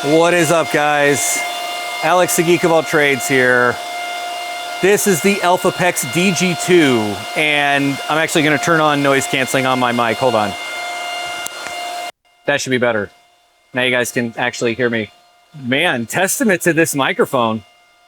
What is up, guys? Alex, the Geek of all trades here. This is the Elphapex DG2, and I'm actually going to turn on noise canceling on my mic. Hold on. That should be better. Now you guys can actually hear me. Man, testament to this microphone.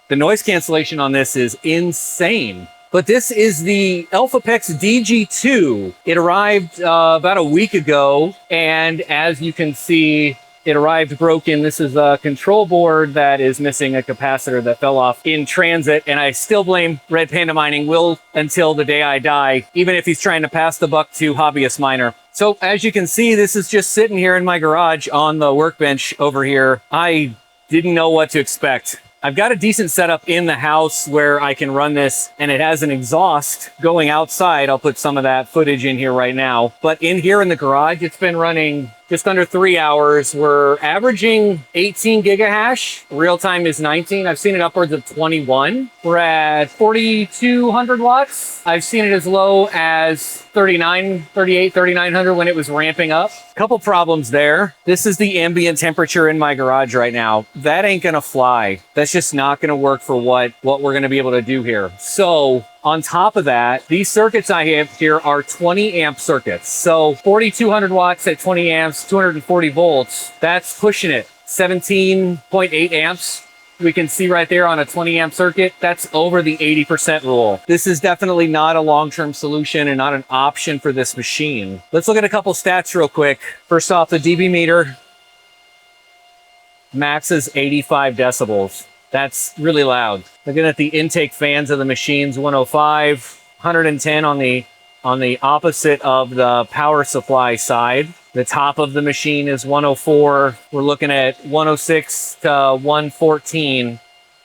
The noise cancellation on this is insane. But this is the Elphapex DG2. It arrived about a week ago, and as you can see, it arrived broken. This is a control board that is missing a capacitor that fell off in transit, and I still blame Red Panda Mining, will until the day I die, even if he's trying to pass the buck to hobbyist miner. So as you can see, this is just sitting here in my garage on the workbench over here. I didn't know what to expect. I've got a decent setup in the house where I can run this, and it has an exhaust going outside. I'll put some of that footage in here right now. But in here in the garage, it's been running just under 3 hours. We're averaging 18 gigahash. Real time is 19. I've seen it upwards of 21. We're at 4,200 watts. I've seen it as low as 3,900 when it was ramping up. Couple problems there. This is the ambient temperature in my garage right now. That ain't gonna fly. That's just not gonna work for what we're gonna be able to do here. So on top of that, these circuits I have here are 20 amp circuits. So 4,200 watts at 20 amps, 240 volts, that's pushing it. 17.8 amps. We can see right there on a 20 amp circuit, that's over the 80% rule. This is definitely not a long-term solution and not an option for this machine. Let's look at a couple stats real quick. First off, the dB meter, max is 85 decibels. That's really loud. Looking at the intake fans of the machines, 105, 110 on the opposite of the power supply side. The top of the machine is 104. We're looking at 106 to 114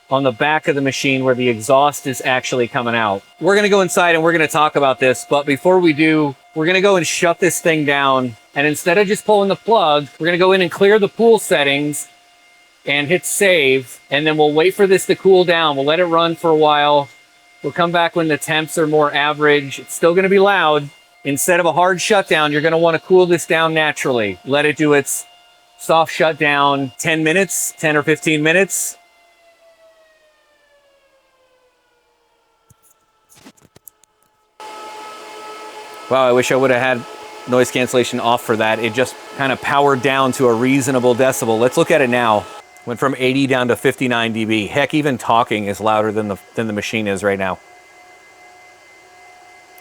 on the back of the machine where the exhaust is actually coming out. We're gonna go inside and we're gonna talk about this, but before we do, we're gonna go and shut this thing down. And instead of just pulling the plug, we're gonna go in and clear the pool settings and hit save, and then we'll wait for this to cool down. We'll let it run for a while. We'll come back when the temps are more average. It's still gonna be loud. Instead of a hard shutdown, you're gonna wanna cool this down naturally. Let it do its soft shutdown, 10 minutes, 10 or 15 minutes. Wow, I wish I would have had noise cancellation off for that. It just kind of powered down to a reasonable decibel. Let's look at it now. Went from 80 down to 59 dB. Heck, even talking is louder than the machine is right now.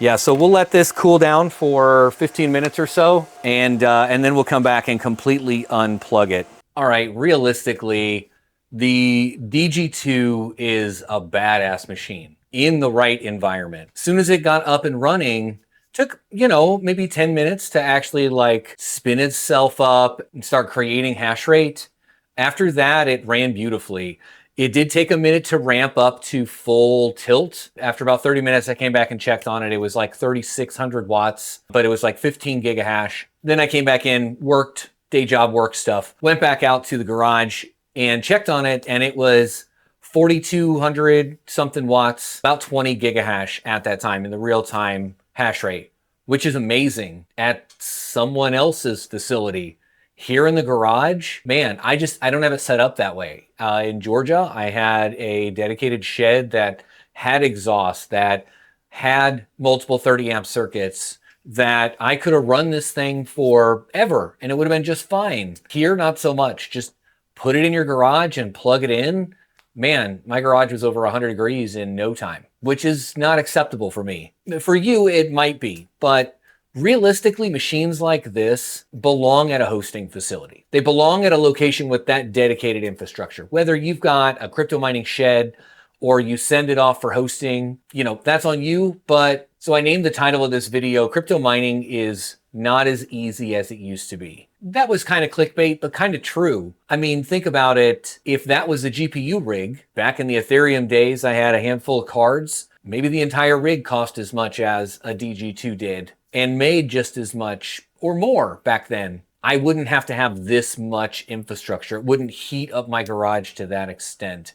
Yeah, so we'll let this cool down for 15 minutes or so, and then we'll come back and completely unplug it. All right, realistically, the DG2 is a badass machine in the right environment. As soon as it got up and running, took, you know, maybe 10 minutes to actually like spin itself up and start creating hash rate. After that, it ran beautifully. It did take a minute to ramp up to full tilt. After about 30 minutes, I came back and checked on it. It was like 3,600 watts, but it was like 15 gigahash. Then I came back in, worked, day job work stuff, went back out to the garage and checked on it, and it was 4,200 something watts, about 20 gigahash at that time in the real-time hash rate, which is amazing at someone else's facility. Here in the garage, man, I don't have it set up that way. In Georgia, I had a dedicated shed that had exhaust, that had multiple 30 amp circuits, that I could have run this thing forever and it would have been just fine. Here, not so much. Just put it in your garage and plug it in. Man, my garage was over 100 degrees in no time, which is not acceptable for me. For you, it might be, but realistically, machines like this belong at a hosting facility. They belong at a location with that dedicated infrastructure. Whether you've got a crypto mining shed or you send it off for hosting, you know, that's on you. But so I named the title of this video, Crypto Mining is Not as Easy as It Used to Be. That was kind of clickbait, but kind of true. I mean, think about it. If that was a GPU rig, back in the Ethereum days, I had a handful of cards. Maybe the entire rig cost as much as a DG2 did and made just as much or more back then. I wouldn't have to have this much infrastructure. It wouldn't heat up my garage to that extent.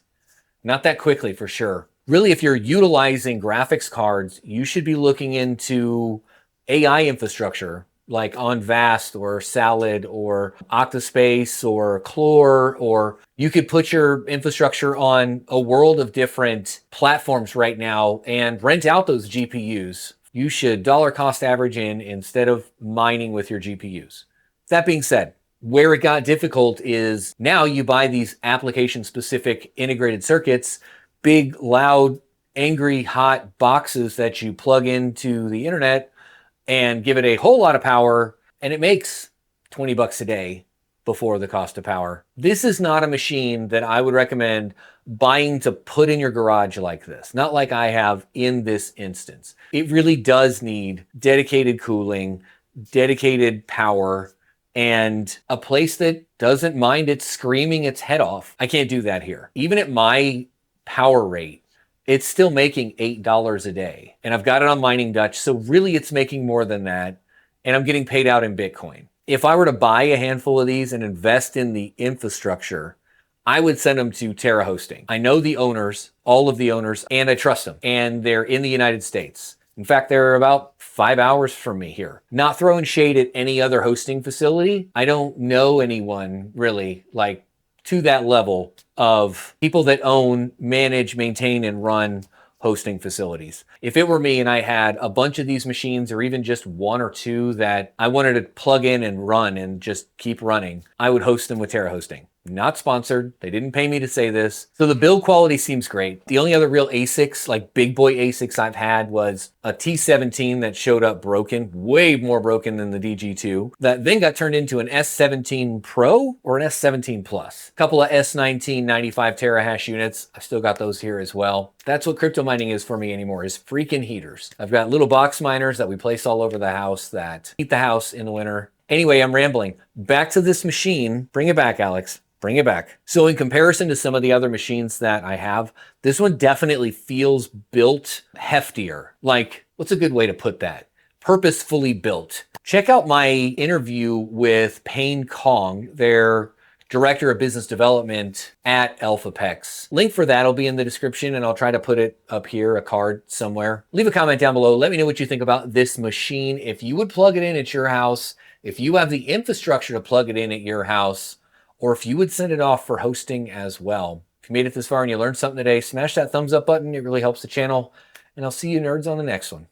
Not that quickly, for sure. Really, if you're utilizing graphics cards, you should be looking into AI infrastructure like on Vast or Salad or Octaspace or Chlor, or you could put your infrastructure on a world of different platforms right now and rent out those GPUs. You should dollar cost average in instead of mining with your GPUs. That being said, where it got difficult is now you buy these application specific integrated circuits, big, loud, angry, hot boxes that you plug into the internet and give it a whole lot of power, and it makes 20 bucks a day before the cost of power. This is not a machine that I would recommend buying to put in your garage like this, not like I have in this instance. It really does need dedicated cooling, dedicated power, and a place that doesn't mind it screaming its head off. I can't do that here. Even at my power rate, it's still making $8 a day. And I've got it on Mining Dutch, so really it's making more than that. And I'm getting paid out in Bitcoin. If I were to buy a handful of these and invest in the infrastructure, I would send them to Terra Hosting. I know the owners, all of the owners, and I trust them. And they're in the United States. In fact, they're about 5 hours from me here. Not throwing shade at any other hosting facility. I don't know anyone really like to that level of people that own, manage, maintain, and run hosting facilities. If it were me and I had a bunch of these machines or even just one or two that I wanted to plug in and run and just keep running, I would host them with Terra Hosting. Not sponsored. They didn't pay me to say this. So the build quality seems great. The only other real ASICs, like big boy ASICs I've had, was a T17 that showed up broken, way more broken than the DG2, that then got turned into an S17 Pro or an S17 Plus. A couple of S19 95 terahash units. I've still got those here as well. That's what crypto mining is for me anymore, is freaking heaters. I've got little box miners that we place all over the house that heat the house in the winter. Anyway, I'm rambling. Back to this machine. Bring it back, Alex. Bring it back. So in comparison to some of the other machines that I have, this one definitely feels built heftier. Like, what's a good way to put that? Purposefully built. Check out my interview with Payne Kong, their Director of Business Development at Elphapex. Link for that will be in the description, and I'll try to put it up here, a card somewhere. Leave a comment down below. Let me know what you think about this machine. If you would plug it in at your house, if you have the infrastructure to plug it in at your house, or if you would send it off for hosting as well. If you made it this far and you learned something today, smash that thumbs up button. It really helps the channel. And I'll see you nerds on the next one.